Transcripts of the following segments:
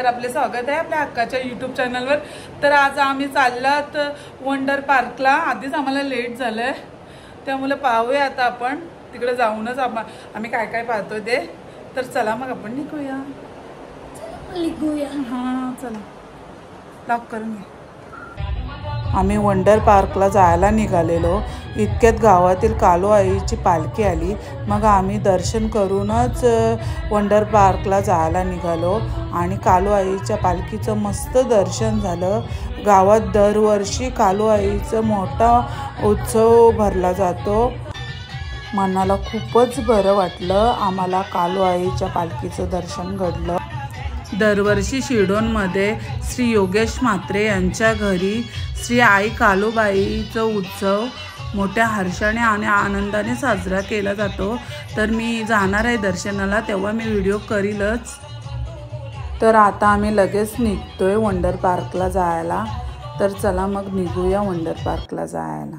तर आपले स्वागत आहे आपल्या हक्काच्या यूट्यूब चॅनलवर। तर आज आम्ही चाललात वंडर पार्कला। आधीच आम्हाला लेट झालंय त्यामुळे पाहूया आता आपण तिकडे जाऊनच आम्ही काय काय पाहतोय ते। तर चला मग आपण निघूया। हां चला लॉक करून घे। आम्ही वंडर पार्कला जायला निघालेलो। इतक्यात गावातील कालू आईची पालखी आली। मग आम्ही दर्शन करूनच वंडर पार्कला जायला निघालो आणि कालू आईच्या पालखीचं मस्त दर्शन झालं। गावात दरवर्षी कालू आईचा मोठा उत्सव भरला जातो। मनाला खूपच बरं वाटलं आम्हाला कालू आईच्या पालखीचं दर्शन घडलं। दरवर्षी शिरडोनमध्ये श्री योगेश म्हात्रे यांच्या घरी श्री आई कालूबाईचा उत्सव मोठ्या हर्षाने आणि आनंदाने साजरा केला जातो। तर मी जाणार आहे दर्शनाला, तेव्हा मी व्हिडिओ करीलच। तर आता आम्ही लगेच निघतोय वंडर पार्कला जायला। तर चला मग निघूया वंडर पार्कला जायला।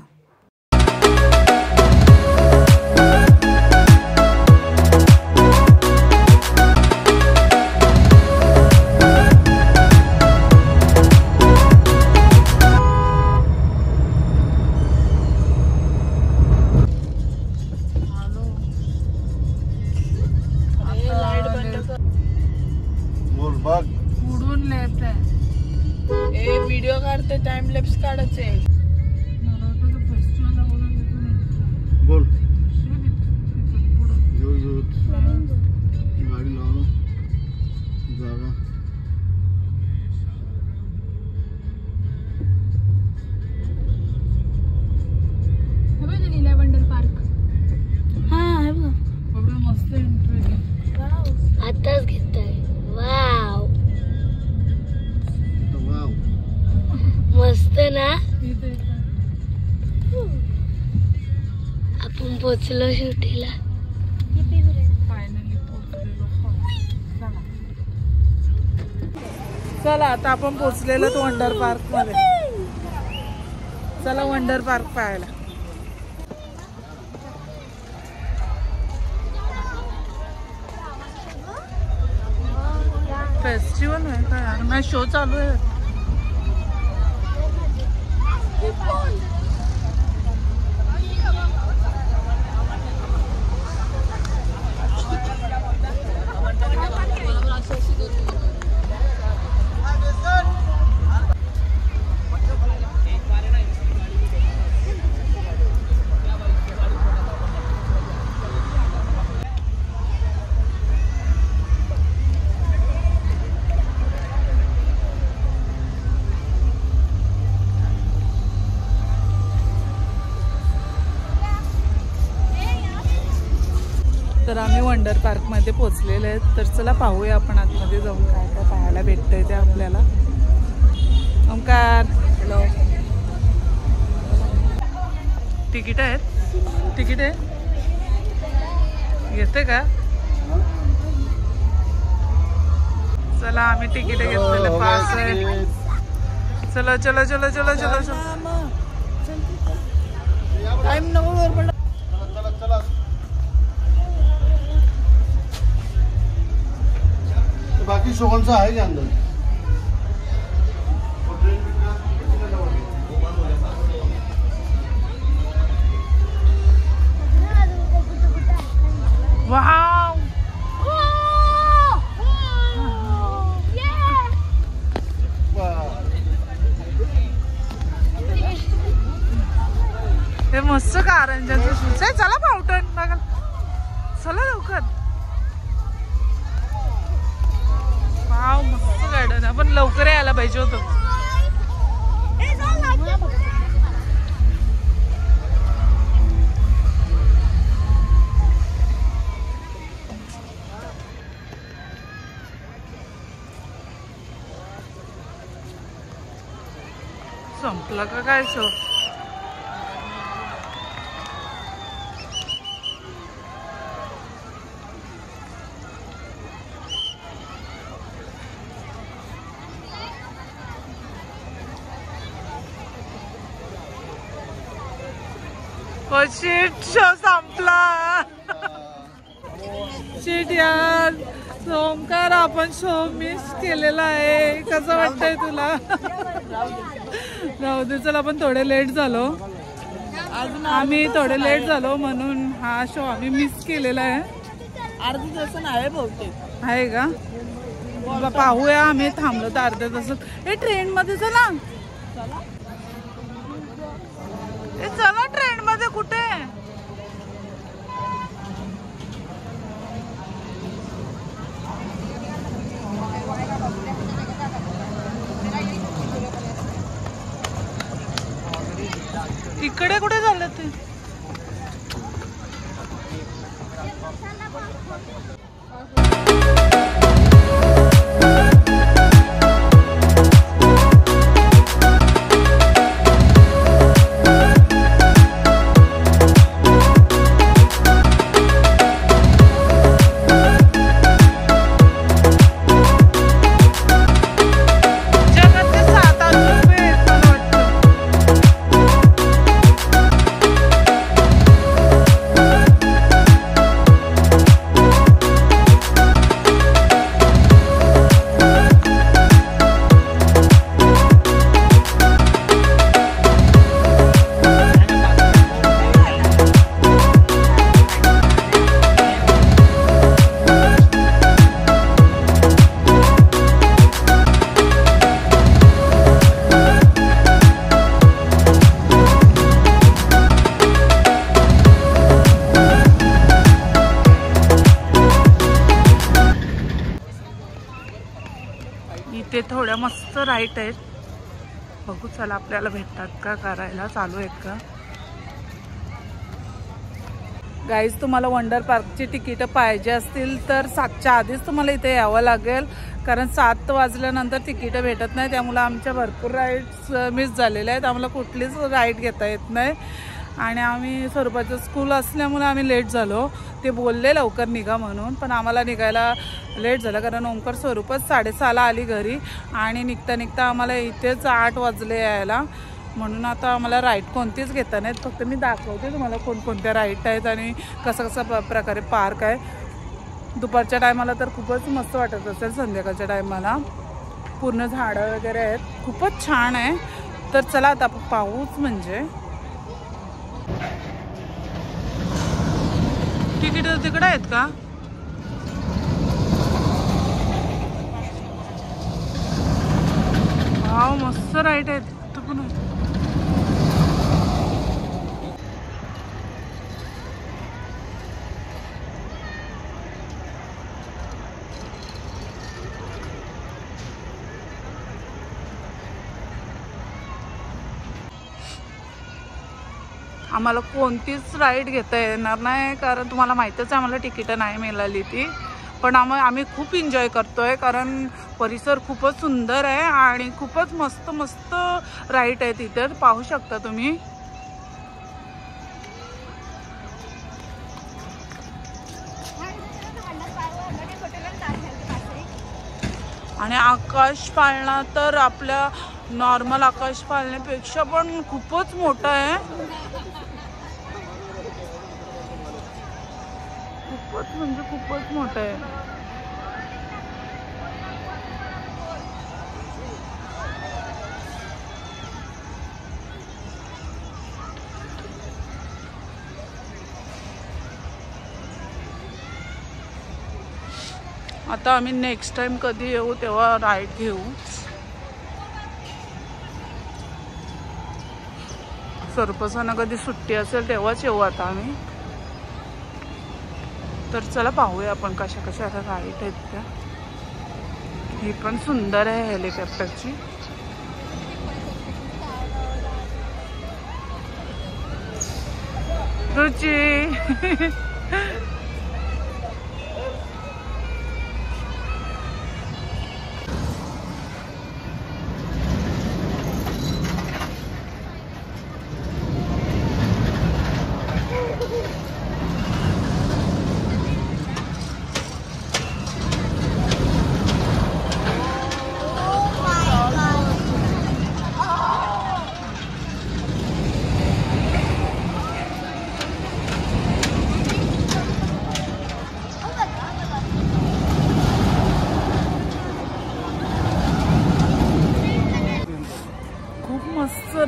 व्हिडिओ काढते, टाइम लॅप्स काढायचे। बोल गाडी लावून जागा वंडर पार्क। हा बघा मस्त एंट्री आताच घेतोय। वाव मस्त ना। आपण पोचलो शेवटीला। चला आता आपण पोचलेलो वंडर पार्क मध्ये। चला वंडर पार्क पाहायला। फेस्टिवल आहे काय? नाही शो चालू आहे। तर आम्ही वंडर पार्क मध्ये पोहोचलेले आहेत। तर चला पाहूया आपण आतमध्ये जाऊन काय काय पाहायला भेटतंय ते आपल्याला। ओमकार हॅलो। तिकीट आहेत? तिकीट आहे घेते का? चला आम्ही तिकीट घेतलेले, पास आहे। चलो चलो चलो चलो चलो चलो टाइम नको। बाकी शो कौन सा है क्या अंदर? वाव हे मस्त कारंजाचं शूज आहे। चला फाउंटन बघा, चला लवकर। वाव मस्त गार्डन आहे, पण लवकर यायला पाहिजे होतं। संपला का काय सो? शिट शो संपला। शिट यार सोमकार आपण शो मिस केलेला आहे, कसं वाटतंय तुला? राहू दे, चल आपण थोडे लेट झालो, आम्ही थोडे लेट झालो म्हणून हा शो आम्ही मिस केलेला आहे. अर्धी तास आहे बहुतेक. आहे का? पाहूया, आम्ही थांबलो तर अर्ध्या तासात. हे ट्रेन मध्ये चला, चला ट्रेन मध्ये. कुठे? इकडे कुठे झालं ते? इथे थोड्या मस्त राईट आहेत, बघू चला आपल्याला भेटतात का करायला, चालू आहेत का. गाईज, तुम्हाला वंडर पार्कची तिकीटं पाहिजे असतील तर 7च्या आधीच तुम्हाला इथे यावं लागेल, कारण 7 वाजल्यानंतर तिकीटं भेटत नाही. त्यामुळे आमच्या भरपूर राईड्स मिस झालेल्या आहेत, आम्हाला कुठलीच राईड घेता येत नाही. आणि आम्ही स्वरूपाचं स्कूल असल्यामुळे आम्ही लेट झालो. ते बोलले लवकर निघा म्हणून, पण आम्हाला निघायला लेट झालं, कारण ओंकार स्वरूपच 6:30ला आली घरी आणि निघता निघता आम्हाला इथेच 8 वाजले यायला. म्हणून आता आम्हाला राईड कोणतीच घेता नाहीत. फक्त मी दाखवते तुम्हाला कोणकोणत्या राईड आहेत आणि कसा प्रकारे पार्क आहे. दुपारच्या टायमाला तर खूपच मस्त वाटत असेल, संध्याकाळच्या टायमाला पूर्ण झाडं वगैरे आहेत, खूपच छान आहे. तर चला आता पाहूच. म्हणजे तिकीट तिकडे आहेत का? वाव, मस्त राईट आहेत इथं पण. आम्हाला कोणतीच राईड घेता येणार नाही, कारण तुम्हाला माहीतच आहे आम्हाला तिकीटं नाही मिळाली ती. पण आम्ही खूप एन्जॉय करतोय, कारण परिसर खूपच सुंदर आहे आणि खूपच मस्त मस्त राईड आहे तिथे, पाहू शकता तुम्ही. आणि आकाश पाळणा तर आपल्या नॉर्मल आकाश पाळण्यापेक्षा पण खूपच मोठा आहे, खूपच म्हणजे खूपच मोठं आहे. आता आम्ही नेक्स्ट टाइम कधी येऊ तेव्हा राईड घेऊ. स्वरूपासांना कधी सुट्टी असेल तेव्हाच येऊ आता आम्ही. तर चला पाहूया आपण कशा कशा राईड आहेत त्या. ही पण सुंदर आहे हेलिकॉप्टरची. रुची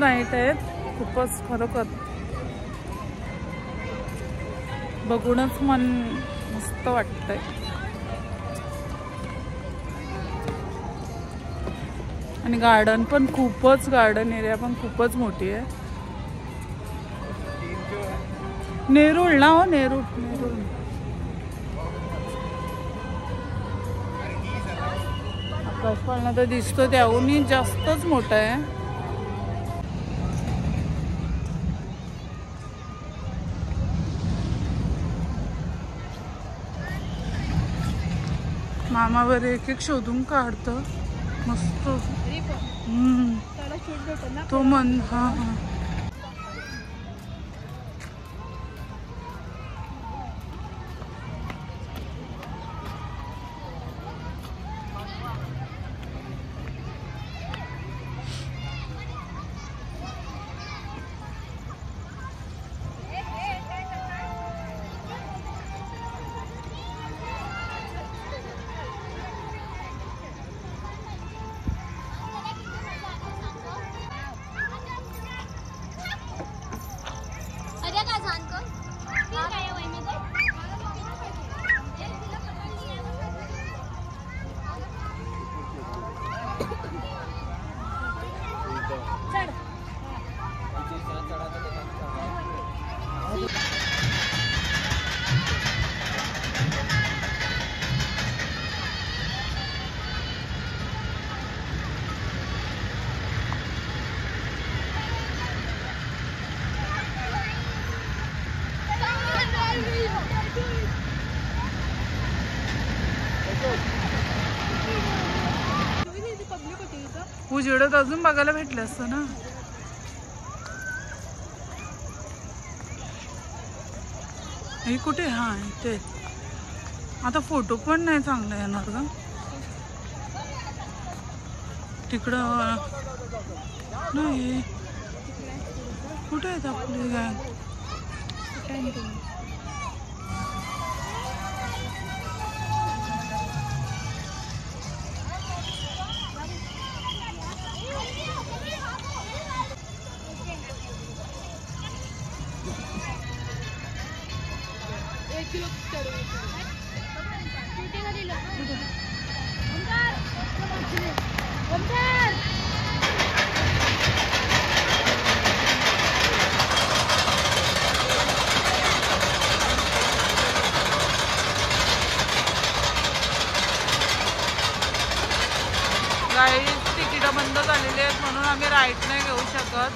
नाईट आहेत खूपच खरोखर बघूनच मन मस्त वाटतंय. आणि गार्डन पण खूपच गार्डन एरिया पण खूपच मोठी आहे. नेरूळ ना हो नेरूळ नेरूळ आकाश पाळणा तर दिसतो त्याहूनही जास्तच मोठा आहे. मामावर एक एक शोधून काढतं मस्त. तो मन हा हा उजेडत अजून बघायला भेटलं असतं ना. हे कुठे हा इथे आता फोटो पण नाही चांगला येणार का तिकडं नाही. कुठे आहेत आपली गँग. गाईज तिकीटं बंद झालेली आहेत म्हणून आम्ही राईड नाही घेऊ शकत.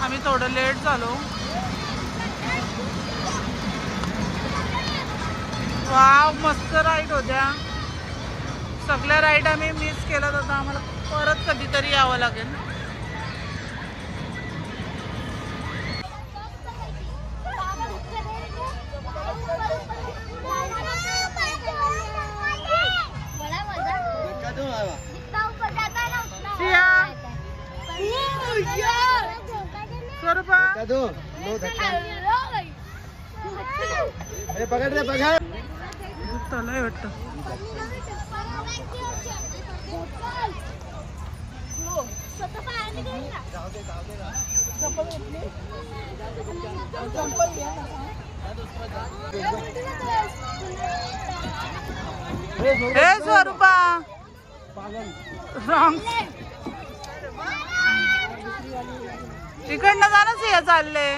आम्ही थोडं लेट झालो. वाव मस्त राईड होत्या. सगळ्या राईड आम्ही मिस केलं तर आम्हाला परत कधीतरी यावं लागेल. चला वाटतं हे स्वरूपा इकडनं जाणंच हे चालले.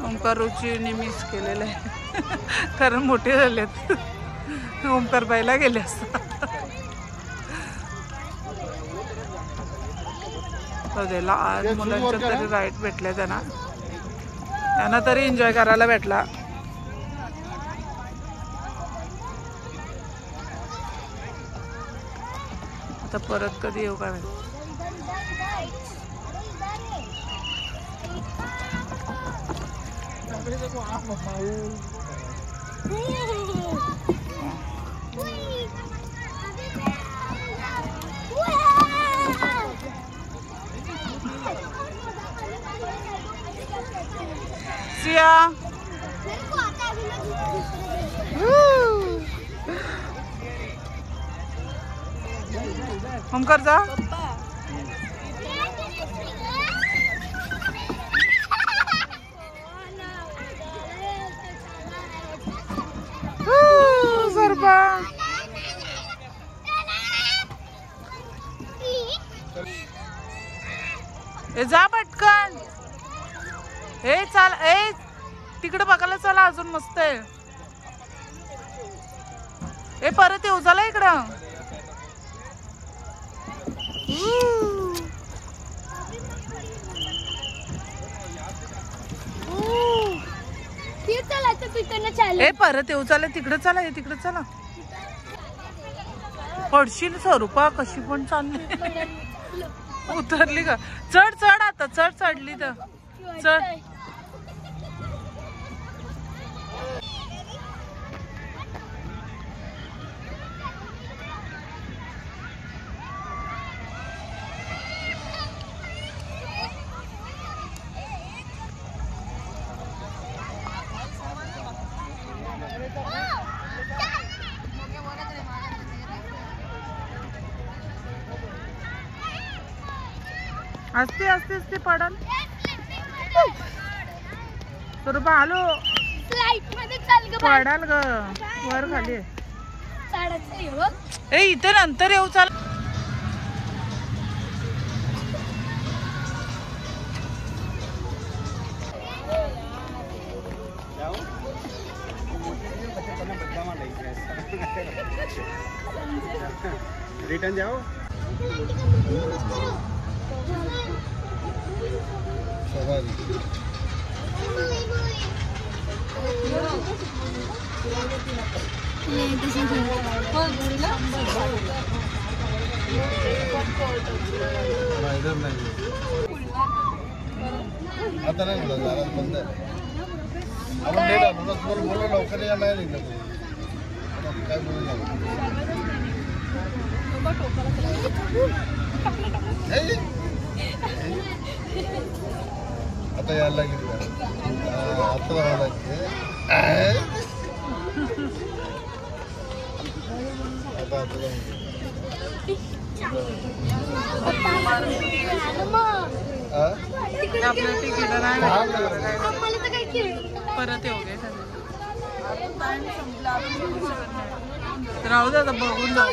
ओंकार रुचीने मिस केलेलं आहे कारण मोठे झालेत. ओंकार बाईला गेले असतात. आज मुलांच्या तरी राईड भेटले त्यांना तरी एन्जॉय करायला भेटला. आता परत कधी येऊ का. सिया ओमकार जा. सरबा ए जा पटकन. ए चाल ए तिकडे बघायला चला अजून मस्त आहे. ए परत येऊ झाला इकडं. ए परत येऊ चालेल तिकडे चला. हे तिकडे चला. पडशील स्वरूपा कशी पण चालली. उतरली का. चढ चढ आता चढ. चढली तर चढ. असते असते असते पडल. स्वरूपा आलो. पडाल ग वर खाली. ए इथे नंतर येऊ चाल. रिटर्न जाओ. आता नाही बंद आहे. आपण लेट आलो ना. तुम्हाला बोललो लवकर या नाही निघलं काय बोलू. आता यायला लागेल. आता राहायला लागते. आता परत येऊ गे. राहू दे आता बघून जाऊ.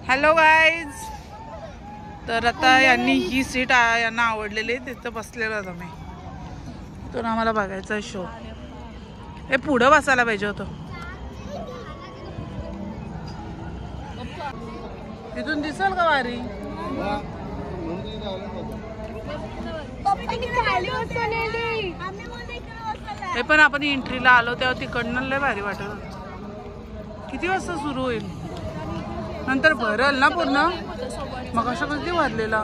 Hello guys. तर आता यांनी ही सीट यांना आवडलेली आहे तिथं बसलेलो होतो मी. तर आम्हाला बघायचा शो. हे पुढं बसायला पाहिजे होतं. तिथून दिसल का वारी. हे पण आपण एंट्रीला आलो तेव्हा तिकडनं लय भारी वाटत होतं. किती वाजता सुरू होईल. नंतर भरल ना पूर्ण. मग अशा कधी भरलेला.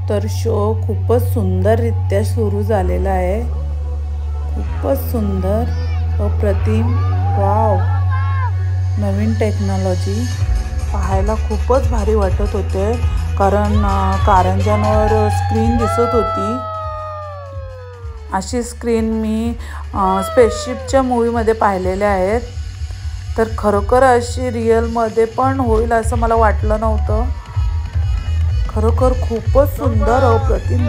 तर शो खूपच सुंदररित्या सुरू झालेला आहे. खूपच सुंदर अप्रतिम. वाव. नवीन टेक्नॉलॉजी पाहायला खूपच भारी वाटत होते. कारण कारंज्यांवर स्क्रीन दिसत होती. अशी स्क्रीन मी स्पेसशिपच्या मूवीमध्ये पाहिलेल्या आहेत. तर खरोखर अशी रिअलमध्ये पण होईल असं मला वाटलं नव्हतं. खरोखर खूपच सुंदर अप्रतिम.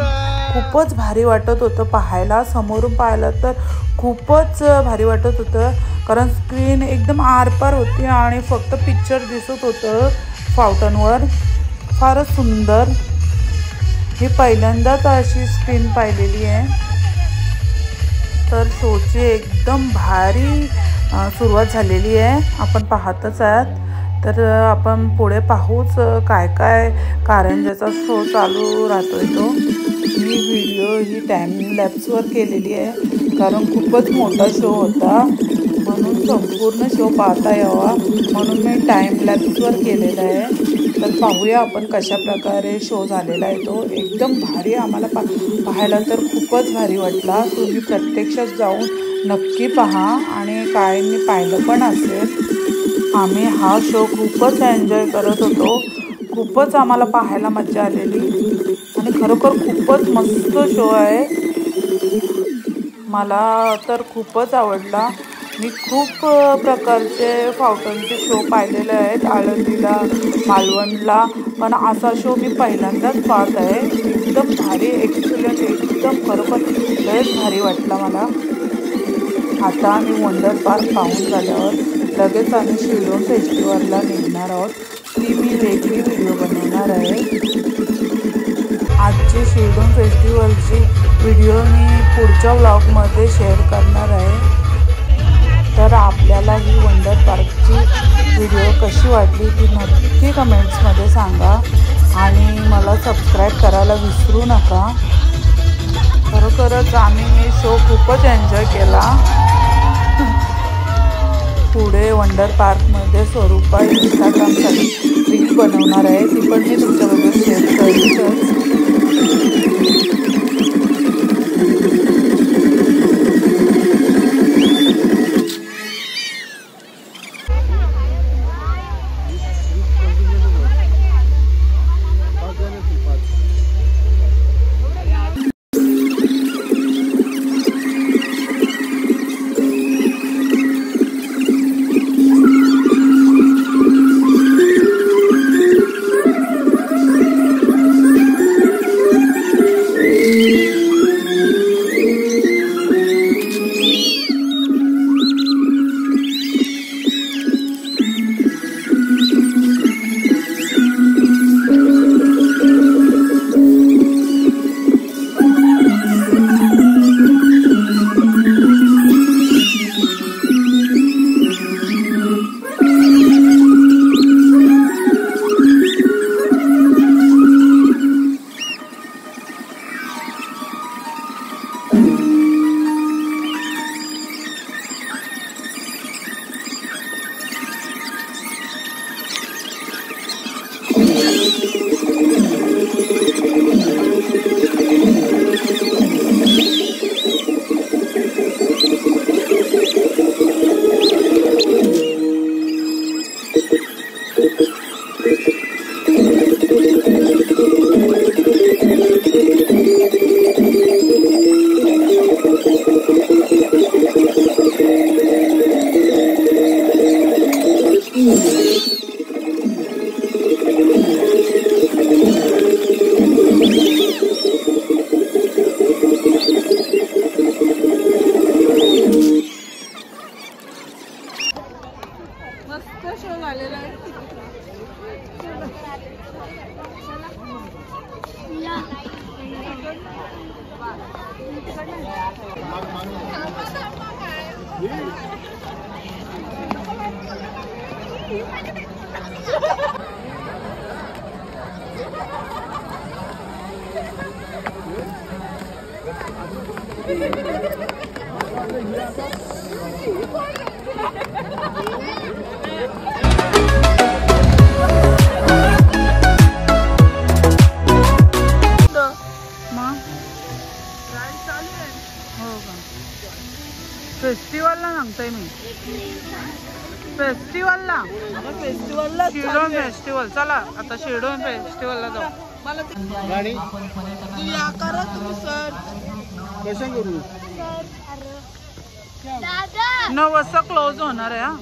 खूपच भारी वाटत होतं पाहायला. समोरून पाहिलं तर खूपच भारी वाटत होतं. कारण स्क्रीन एकदम आरपार होती आणि फक्त पिक्चर दिसत होतं फाउंटनवर. फारच सुंदर. मी पहिल्यांदाच अशी स्क्रीन पाहिलेली आहे. तर शोची एकदम भारी सुरुवात झालेली आहे. आपण पाहतच आहात. तर आपण पुढे पाहूच काय काय कारंज्याचा शो चालू राहतोय तो. ही व्हिडिओ ही टाइम लॅप्सवर केलेली आहे कारण खूपच मोठा शो होता म्हणून संपूर्ण शो पाहता यावा म्हणून मी टाइम लॅप्सवर केलेला आहे। तर पाहूया आपण कशा प्रकारे शो झालेला आहे तो। एकदम भारी आम्हाला पाहायला तर खूपच भारी वाटला। तुम्ही प्रत्यक्षात जाऊन नक्की पहा आणि काहींनी पाहिलं पण असेल। आम्ही हा शो खूपच एन्जॉय करत होतो। खूपच आम्हाला पाहायला मजा आलेली आणि खरोखर खूपच मस्त शो आहे। मला तर खूपच आवडला। मी खूप प्रकारचे फाउंटनचे शो पाहिलेले आहेत आळंदीला, मालवणला, पण असा शो मी पहिल्यांदाच पाहत आहे। एकदम भारी, एक्सलंट, एकदम खरोखर लयच भारी वाटला मला। आता आम्ही वंडर पार्क पाहून झाल्यावर लगेच आम्ही शिर्डोन फेस्टिवलला निघणार आहोत। ती मी वेगळी व्हिडिओ बनवणार आहे। आजची शिर्डोन फेस्टिवलची व्हिडिओ मी पुढच्या व्लॉगमध्ये शेअर करणार आहे। तर आपल्याला ही वंडर पार्कची व्हिडिओ कशी वाटली ती नक्की कमेंट्समध्ये सांगा आणि मला सबस्क्राईब करायला विसरू नका। खरोखरच आम्ही हे शो खूपच एन्जॉय केला। पुढे वंडर पार्कमध्ये स्वरूपा इंस्टाग्रामसाठी रील बनवणार आहे, ती पण मी तुमच्याबरोबर शेअर करीनच। फेस्टिवलला सांगतोय मी, फेस्टिवलला शिर्डोन फेस्टिवल। चला आता शिर्डोन फेस्टिवलला जाऊ। मला गाडी या करा तुम्ही सर कशा करू दादा 9 वाजता क्लोज होणार आहे। हा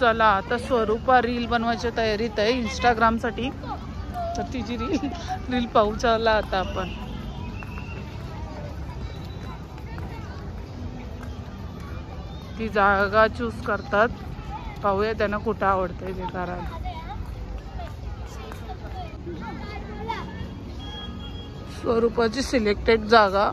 चला आता स्वरूपा रील बनवायच्या तयारीत आहे इंस्टाग्रामसाठी, तर तिची रील पाहू। चला आता आपण ती जागा चूज करतात, पाहूया त्यांना कुठं आवडतंय ते करायला। स्वरूपाची सिलेक्टेड जागा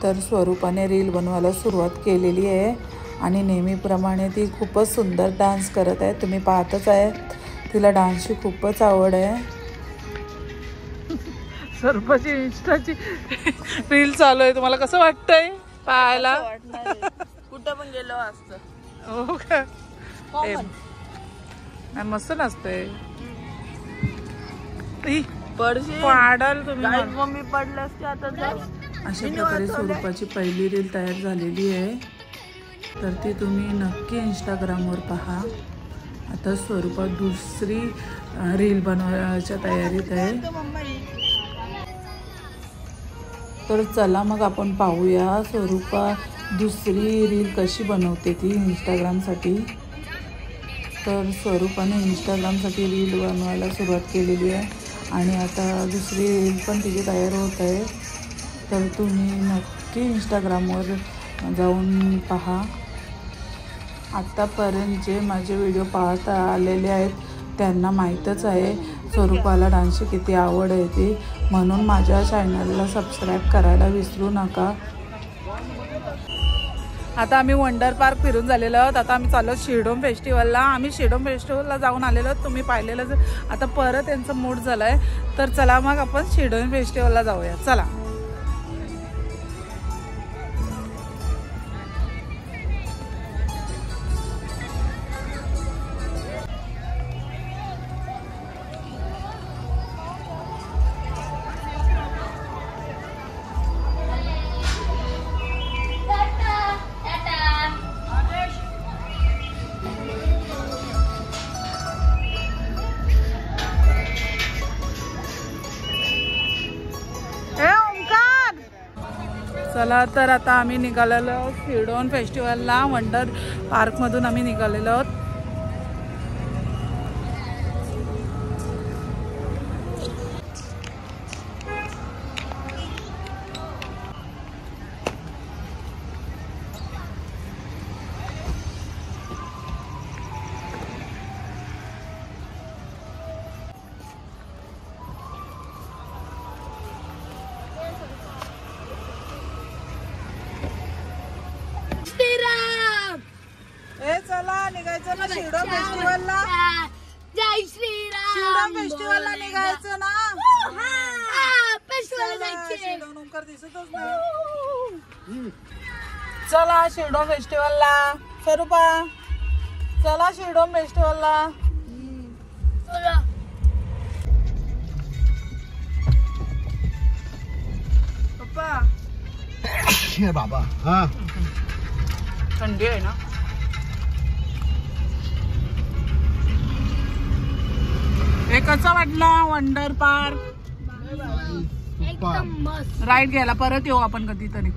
तर स्वरूपाने रील बनवायला सुरुवात केलेली आहे आणि नेहमीप्रमाणे ती खूपच सुंदर डान्स करत आहे. तुम्ही पाहतच आहे, तिला डान्सची खूपच आवड आहे. स्वरूपाची इंस्टाची रील चालू आहे. तुम्हाला कसं वाटतंय पाहायला? कुठं पण गेलो असतं. हो का? मस्त नसतंय. पाडाल तुम्ही. मम्मी पडल्यास की आता जाऊ. अशा प्रकारे स्वरूपाची पहिली रील तयार झालेली आहे. तर ती तुम्ही नक्की इंस्टाग्रामवर पहा. आता स्वरूपा दुसरी रील बनवायच्या तयारीत आहे. तर चला मग आपण पाहूया स्वरूपा दुसरी रील कशी बनवते ती इंस्टाग्रामसाठी. तर स्वरूपाने इंस्टाग्रामसाठी रील बनवायला सुरुवात केलेली आहे आणि आता दुसरी रील पण तिची तयार होत आहे. तर तुम्ही नक्की इंस्टाग्रामवर जाऊन पहा. आत्तापर्यंत जे माझे व्हिडिओ पाहत आलेले आहेत त्यांना माहीतच आहे स्वरूपाला डान्सची किती आवड आहे ती. म्हणून माझ्या चॅनलला सबस्क्राईब करायला विसरू नका. आता आम्ही वंडर पार्क फिरून झालेलो आहोत. आता आम्ही चाललो शिरडोन फेस्टिवलला. आम्ही शिरडोन फेस्टिवलला जाऊन आलेलो आहोत. तुम्ही पाहिलेलंच. आता परत यांचा मूड झाला आहे. तर चला मग आपण शिरडोन फेस्टिवलला जाऊया. चला. चला तर आता आम्ही निघालेलो आहोत शिरडोन फेस्टिवलला. वंडर पार्कमधून आम्ही निघालेलो आहोत. चला निघायचं ना शिरडोन फेस्टिवलला. जय श्रीराम. शिरडोन फेस्टिवलला निघायचं ना. शिरडोन ओंकार दिसतच नाही. चला शिरडोन फेस्टिवलला. स्वरूपा चला शिरडोन फेस्टिवलला. पप्पा बाबा हा थंडी आहे ना. हे कसं वाटलं वंडर पार्क? एकदम मस्त. राईड घ्यायला परत येऊ आपण कधीतरी.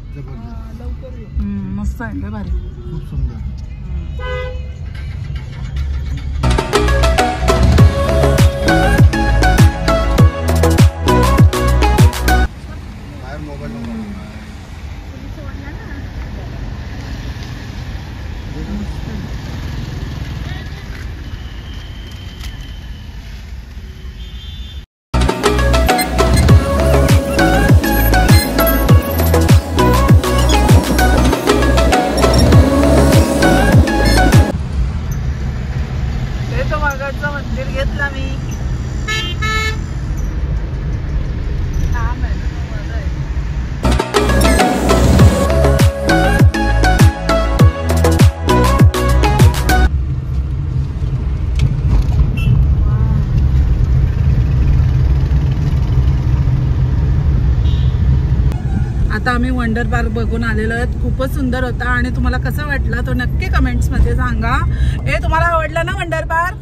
मस्त आहे. लय भारी. खूप सुंदर. बाहेर मोबाईल मंदिर घेतला मी. आता आम्ही वंडर पार्क बघून आलेलो आहोत. खूपच सुंदर होता आणि तुम्हाला कसा वाटला तो नक्की कमेंट्स मध्ये सांगा. हे तुम्हाला आवडला ना वंडर पार्क?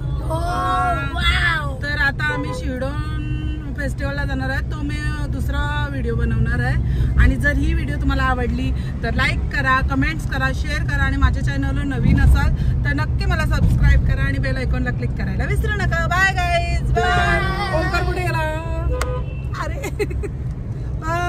तर आता आम्ही शिरडोन फेस्टिवलला जाणार आहे. तो मी दुसरा व्हिडिओ बनवणार आहे. आणि जर ही व्हिडिओ तुम्हाला आवडली तर लाईक करा, कमेंट्स करा, शेअर करा आणि माझ्या चॅनलवर नवीन असाल तर नक्की मला सबस्क्राईब करा आणि बेल आयकॉनला क्लिक करायला विसरू नका. Bye guys. बाय. ओंकार कुठे गेला? अरे बाय.